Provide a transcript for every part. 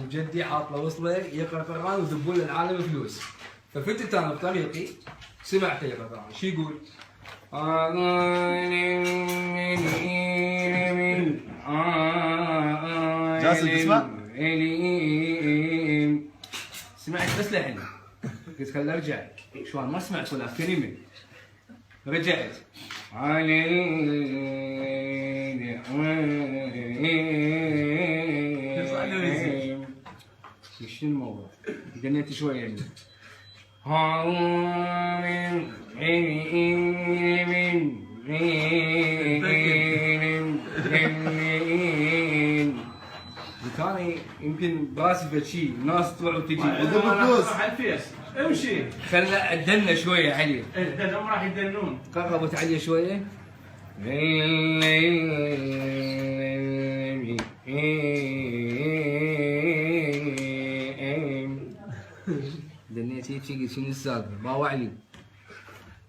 وجدي عاطله وصله يقرا قران ويدبون للعالم فلوس. ففتت انا بطريقي سمعته يقرا قران، شو يقول؟ جاسم تسمع؟ سمعت بس لحن، قلت خليني ارجع شلون ما سمعت ولا كلمه. رجعت وش الموضوع؟ قنيت شويه يعني كان يمكن براسي فشي ناس تروح وتجي فلوس امشي. خلى ادلنا شويه عليه. هم راح يدنون. قربت عليه شويه دنيت هيك قلت شنو السالفه؟ باوع علي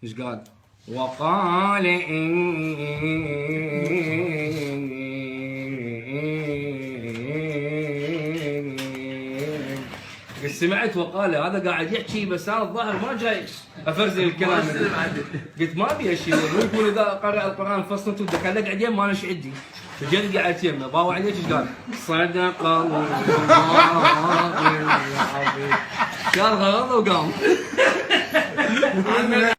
ايش قال؟ وقال سمعت وقال هذا قاعد يحكي بس انا الظاهر ما جاي افرزن الكلام. قلت ما ابي اشيل، مو يكون اذا قرأ القران فصلت ودك علق عدين ما انا عندي. فجد قعدت يمه باوع عليه ايش قال؟ صدق الله العظيم. قال هذا وقام.